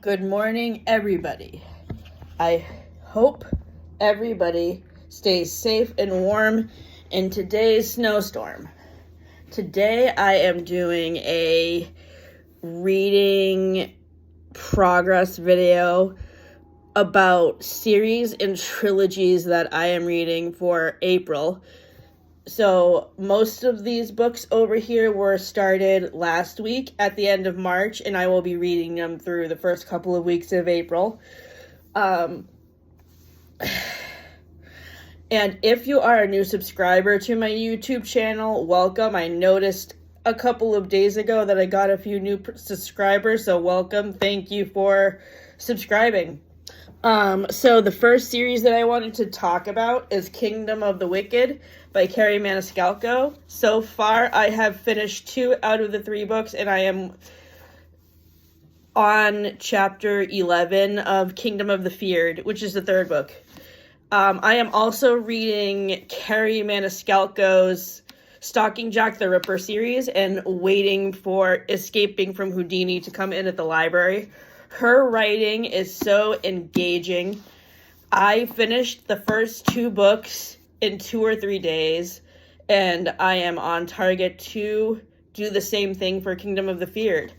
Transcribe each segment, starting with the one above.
Good morning, everybody. I hope everybody stays safe and warm in today's snowstorm. Today I am doing a reading progress video about series and trilogies that I am reading for April. So most of these books over here were started last week at the end of March, and I will be reading them through the first couple of weeks of April. And if you are a new subscriber to my YouTube channel, welcome. I noticed a couple of days ago that I got a few new subscribers, so welcome. Thank you for subscribing. So the first series that I wanted to talk about is Kingdom of the Wicked by Kerri Maniscalco. So far, I have finished 2 out of the 3 books, and I am on chapter 11 of Kingdom of the Feared, which is the 3rd book. I am also reading Kerri Maniscalco's Stalking Jack the Ripper series and waiting for Escaping from Houdini to come in at the library. Her writing is so engaging. I finished the first 2 books in 2 or 3 days, and I am on target to do the same thing for Kingdom of the Feared.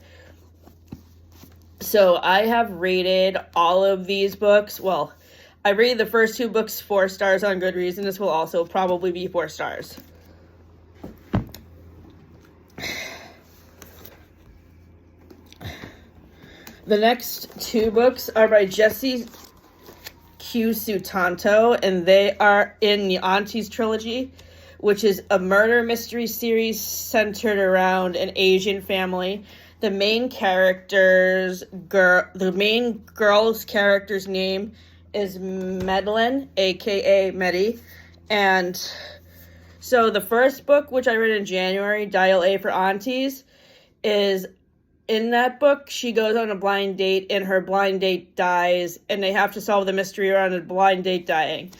So I have rated all of these books. Well, I rated the first 2 books 4 stars on Goodreads, and this will also probably be 4 stars. The next 2 books are by Jessie Q. Sutanto, and they are in the Aunties trilogy, which is a murder mystery series centered around an Asian family. The main girl's character's name is Madeline, aka Medi, and so the first book, which I read in January, Dial A for Aunties, is in that book, she goes on a blind date, and her blind date dies, and they have to solve the mystery around a blind date dying.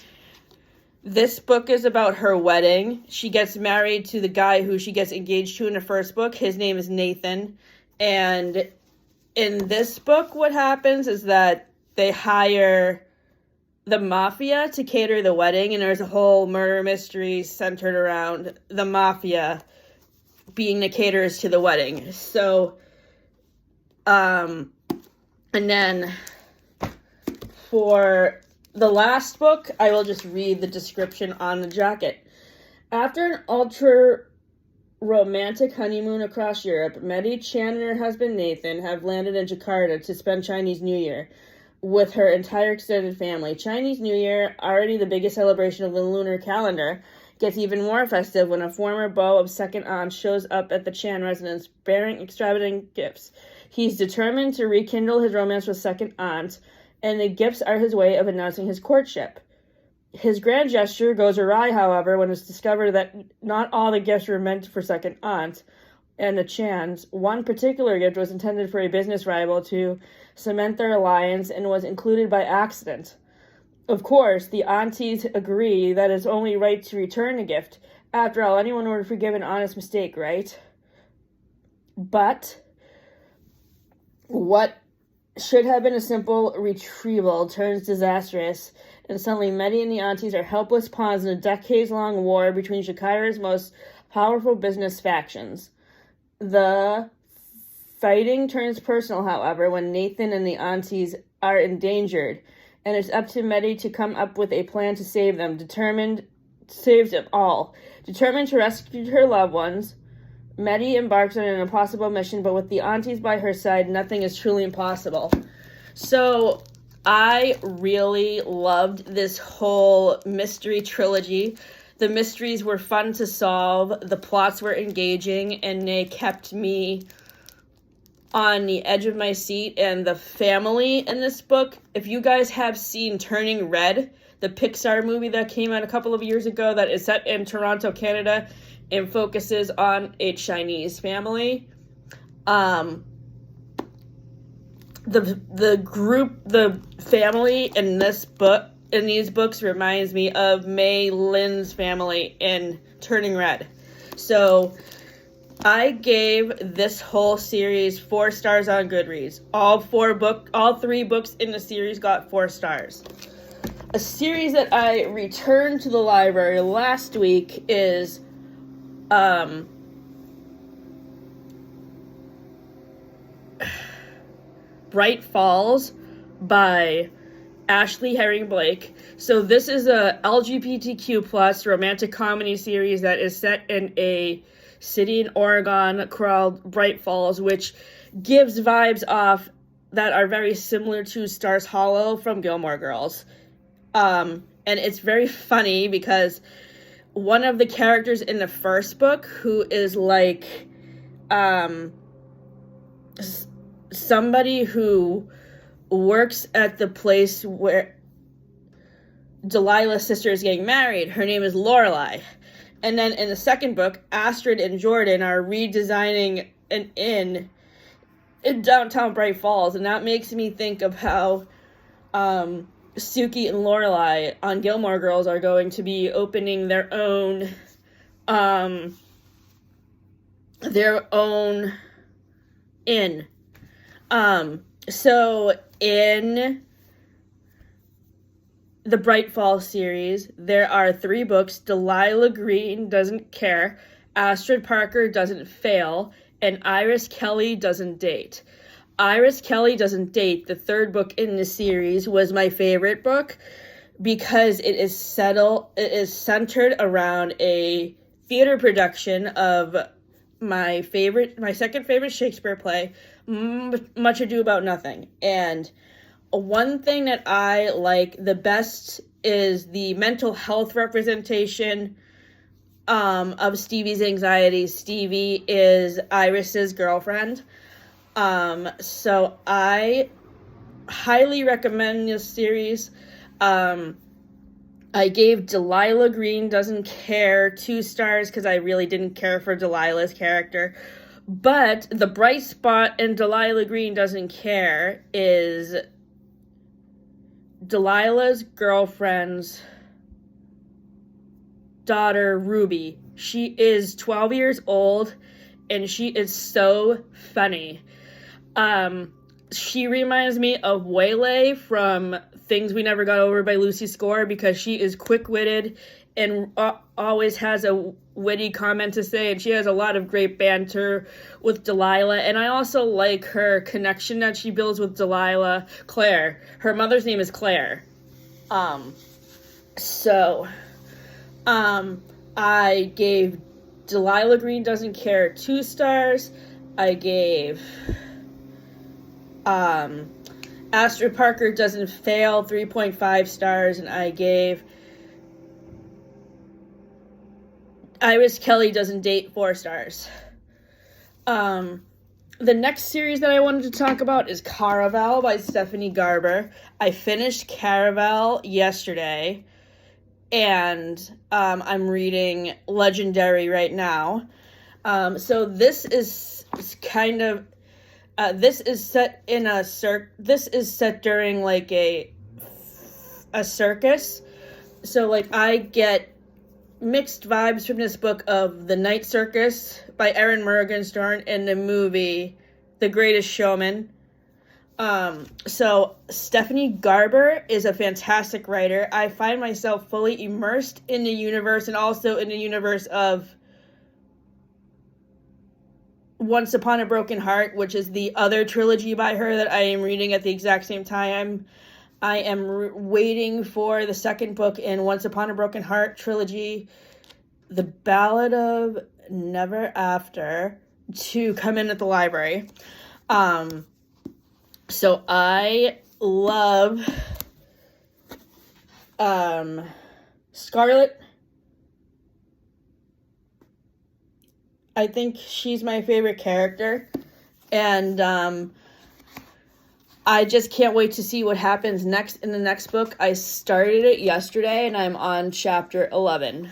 This book is about her wedding. She gets married to the guy who she gets engaged to in the first book. His name is Nathan, and in this book, what happens is that they hire the mafia to cater the wedding, and there's a whole murder mystery centered around the mafia being the caterers to the wedding. So and then for the last book, I will just read the description on the jacket. After an ultra-romantic honeymoon across Europe, Medi, Chan, and her husband Nathan have landed in Jakarta to spend Chinese New Year with her entire extended family. Chinese New Year, already the biggest celebration of the lunar calendar, gets even more festive when a former beau of second aunt shows up at the Chan residence bearing extravagant gifts. He's determined to rekindle his romance with second aunt, and the gifts are his way of announcing his courtship. His grand gesture goes awry, however, when it's discovered that not all the gifts were meant for second aunt and the Chans. One particular gift was intended for a business rival to cement their alliance and was included by accident. Of course, the aunties agree that it's only right to return the gift. After all, anyone would forgive an honest mistake, right? But what should have been a simple retrieval turns disastrous, and suddenly Medi and the aunties are helpless pawns in a decades-long war between Shakira's most powerful business factions. The fighting turns personal, however, when Nathan and the aunties are endangered, and it's up to Medi to come up with a plan to save them. Determined to rescue her loved ones, Medi embarks on an impossible mission, but with the aunties by her side, nothing is truly impossible. So I really loved this whole mystery trilogy. The mysteries were fun to solve, the plots were engaging, and they kept me on the edge of my seat. And the family in this book, if you guys have seen Turning Red, the Pixar movie that came out a couple of years ago that is set in Toronto, Canada, and focuses on a Chinese family. The family in these books reminds me of Mei Lin's family in Turning Red. So I gave this whole series 4 stars on Goodreads. All 3 books in the series got 4 stars. A series that I returned to the library last week is Bright Falls by Ashley Herring Blake. So this is a LGBTQ plus romantic comedy series that is set in a city in Oregon called Bright Falls, which gives vibes off that are very similar to Stars Hollow from Gilmore Girls. And it's very funny because one of the characters in the first book, who is like somebody who works at the place where Delilah's sister is getting married, her name is Lorelai. And then in the second book, Astrid and Jordan are redesigning an inn in downtown Bright Falls, and that makes me think of how Suki and Lorelai on Gilmore Girls are going to be opening their own inn. So in the Bright Falls series, there are 3 books. Delilah Green Doesn't Care, Astrid Parker Doesn't Fail, and Iris Kelly Doesn't Date. Iris Kelly Doesn't Date, the 3rd book in the series, was my favorite book because it is centered around a theater production of my second favorite Shakespeare play, Much Ado About Nothing. And one thing that I like the best is the mental health representation of Stevie's anxieties. Stevie is Iris's girlfriend. So I highly recommend this series. I gave Delilah Green Doesn't Care 2 stars because I really didn't care for Delilah's character. But the bright spot in Delilah Green Doesn't Care is Delilah's girlfriend's daughter, Ruby. She is 12 years old, and she is so funny. She reminds me of Waylay from Things We Never Got Over by Lucy Score because she is quick-witted and always has a witty comment to say, and she has a lot of great banter with Delilah. And I also like her connection that she builds with Delilah. Claire. Her mother's name is Claire. I gave Delilah Green Doesn't Care 2 stars. I gave Astrid Parker Doesn't Fail 3.5 stars, and I gave Iris Kelly Doesn't Date 4 stars. The next series that I wanted to talk about is Caraval by Stephanie Garber. I finished Caraval yesterday, and I'm reading Legendary right now. So this is kind of this is set in this is set during like a circus. So like I get mixed vibes from this book of The Night Circus by Erin Morgenstern and the movie The Greatest Showman. So Stephanie Garber is a fantastic writer. I find myself fully immersed in the universe and also in the universe of Once Upon a Broken Heart, which is the other trilogy by her that I am reading at the exact same time. I am waiting for the second book in Once Upon a Broken Heart trilogy, The Ballad of Never After, to come in at the library. So I love Scarlett. I think she's my favorite character, and I just can't wait to see what happens next in the next book. I started it yesterday, and I'm on chapter 11.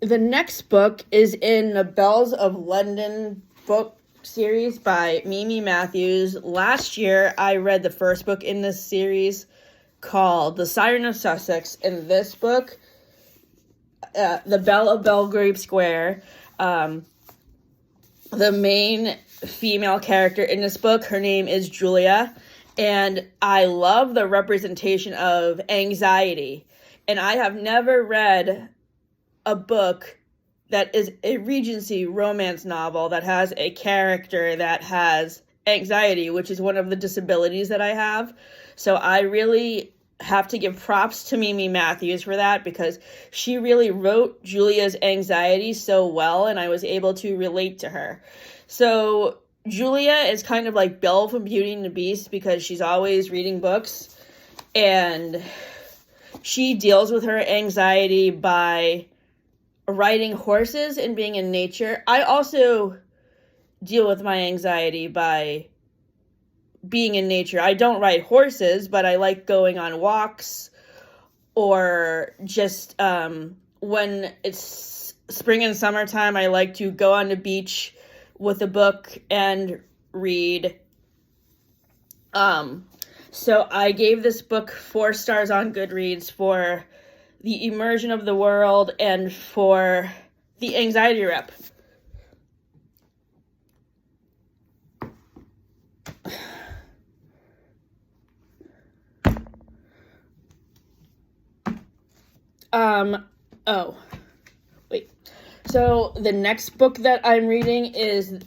The next book is in the Bells of London book series by Mimi Matthews. Last year, I read the first book in this series called The Siren of Sussex. In this book, The Belle of Belgrave Square, the main female character in this book, her name is Julia, and I love the representation of anxiety. And I have never read a book that is a Regency romance novel that has a character that has anxiety, which is one of the disabilities that I have. So I really have to give props to Mimi Matthews for that, because she really wrote Julia's anxiety so well, and I was able to relate to her. So Julia is kind of like Belle from Beauty and the Beast, because she's always reading books, and she deals with her anxiety by riding horses and being in nature. I also deal with my anxiety by being in nature. I don't ride horses, but I like going on walks, or just when it's spring and summertime, I like to go on the beach with a book and read. So I gave this book 4 stars on Goodreads for the immersion of the world and for the anxiety rep. So the next book that I'm reading is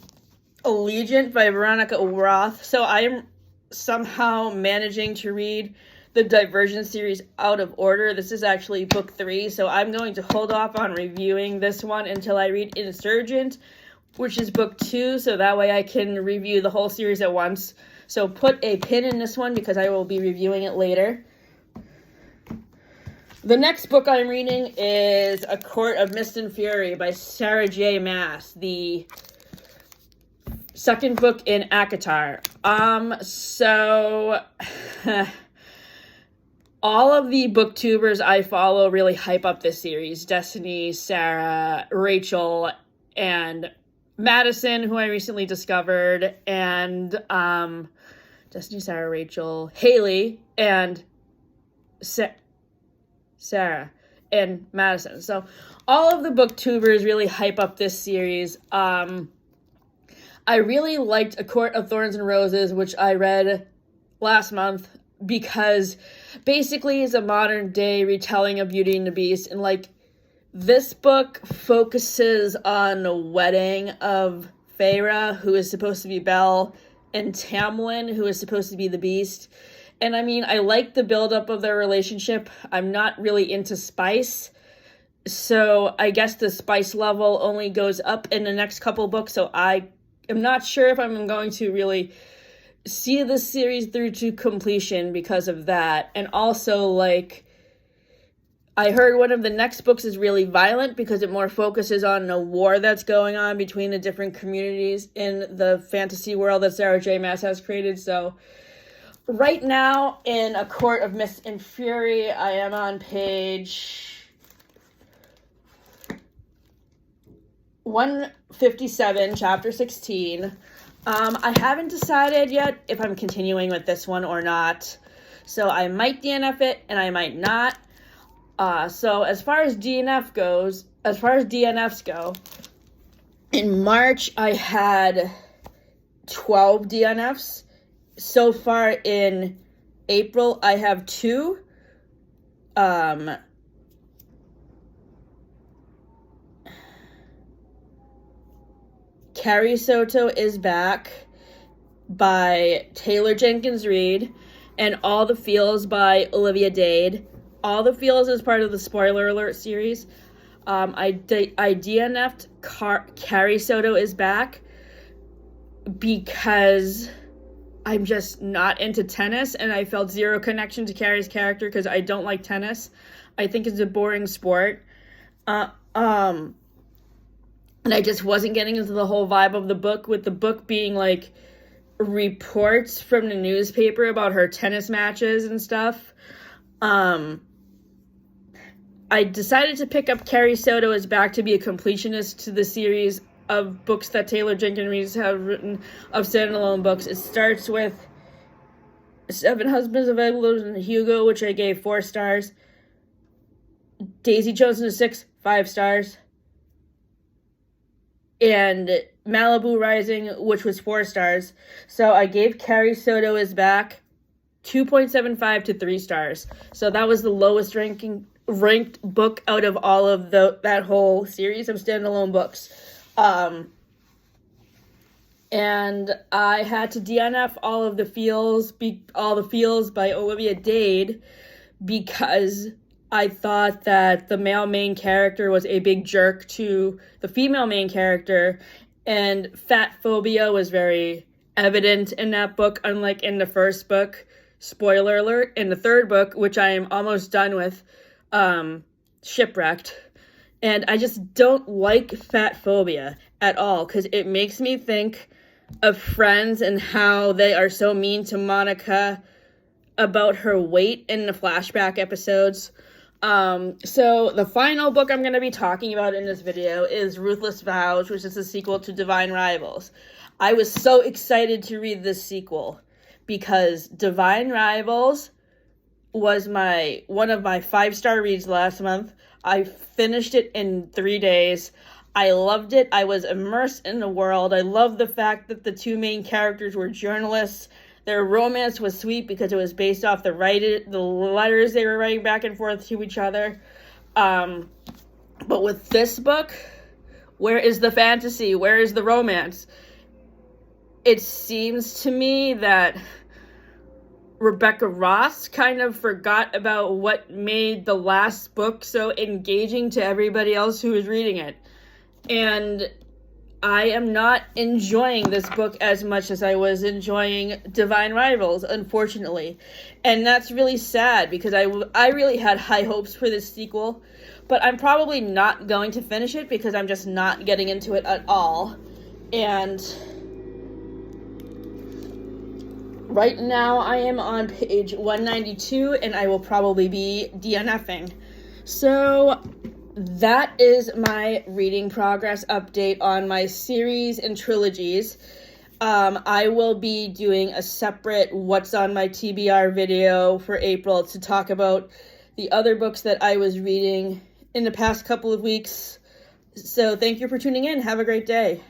Allegiant by Veronica Roth. So I am somehow managing to read the Divergent series out of order. This is actually book 3, so I'm going to hold off on reviewing this one until I read Insurgent, which is book 2, so that way I can review the whole series at once. So put a pin in this one, because I will be reviewing it later. The next book I'm reading is A Court of Mist and Fury by Sarah J. Maas, the second book in ACOTAR. All of the booktubers I follow really hype up this series. Destiny, Sarah, Rachel, and Madison, who I recently discovered, and Destiny, Sarah, Rachel, Haley, and Sarah and Madison. So all of the booktubers really hype up this series. I really liked A Court of Thorns and Roses, which I read last month, because basically it's a modern day retelling of Beauty and the Beast. And like, this book focuses on the wedding of Feyre, who is supposed to be Belle, and Tamlin, who is supposed to be the Beast. And I mean, I like the buildup of their relationship. I'm not really into spice, so I guess the spice level only goes up in the next couple books, so I am not sure if I'm going to really see this series through to completion because of that. And also, like, I heard one of the next books is really violent because it more focuses on the war that's going on between the different communities in the fantasy world that Sarah J. Maas has created. So right now, in A Court of Mist and Fury, I am on page 157, chapter 16. I haven't decided yet if I'm continuing with this one or not. So I might DNF it, and I might not. So as far as DNFs go, in March I had 12 DNFs. So far in April, I have 2. Carrie Soto is Back by Taylor Jenkins Reid, and All the Feels by Olivia Dade. All the Feels is part of the Spoiler Alert series. I DNF'd Carrie Soto is Back because I'm just not into tennis, and I felt zero connection to Carrie's character because I don't like tennis. I think it's a boring sport. And I just wasn't getting into the whole vibe of the book, with the book being like reports from the newspaper about her tennis matches and stuff. I decided to pick up Carrie Soto is Back to be a completionist to the series of books that Taylor Jenkins Reid have written of standalone books. It starts with 7 Husbands of Eglon and Hugo, which I gave 4 stars. Daisy Jones and the Six, 5 stars. and Malibu Rising, which was 4 stars. So I gave Kerri Soto Is Back 2.75 to 3 stars. So that was the lowest ranked book out of all of that whole series of standalone books. And I had to DNF all the feels by Olivia Dade, because I thought that the male main character was a big jerk to the female main character, and fat phobia was very evident in that book, unlike in the first book. Spoiler alert, in the third book, which I am almost done with, Shipwrecked. And I just don't like fat phobia at all, because it makes me think of Friends and how they are so mean to Monica about her weight in the flashback episodes. So the final book I'm going to be talking about in this video is Ruthless Vows, which is the sequel to Divine Rivals. I was so excited to read this sequel because Divine Rivals was one of my 5-star reads last month. I finished it in 3 days. I loved it. I was immersed in the world. I loved the fact that the 2 main characters were journalists. Their romance was sweet because it was based off the letters they were writing back and forth to each other. But with this book, where is the fantasy? Where is the romance? It seems to me that Rebecca Roth kind of forgot about what made the last book so engaging to everybody else who was reading it. And I am not enjoying this book as much as I was enjoying Divine Rivals, unfortunately. And that's really sad, because I really had high hopes for this sequel. But I'm probably not going to finish it because I'm just not getting into it at all. And right now I am on page 192, and I will probably be DNFing. So that is my reading progress update on my series and trilogies. I will be doing a separate What's on my TBR video for April to talk about the other books that I was reading in the past couple of weeks. So thank you for tuning in. Have a great day.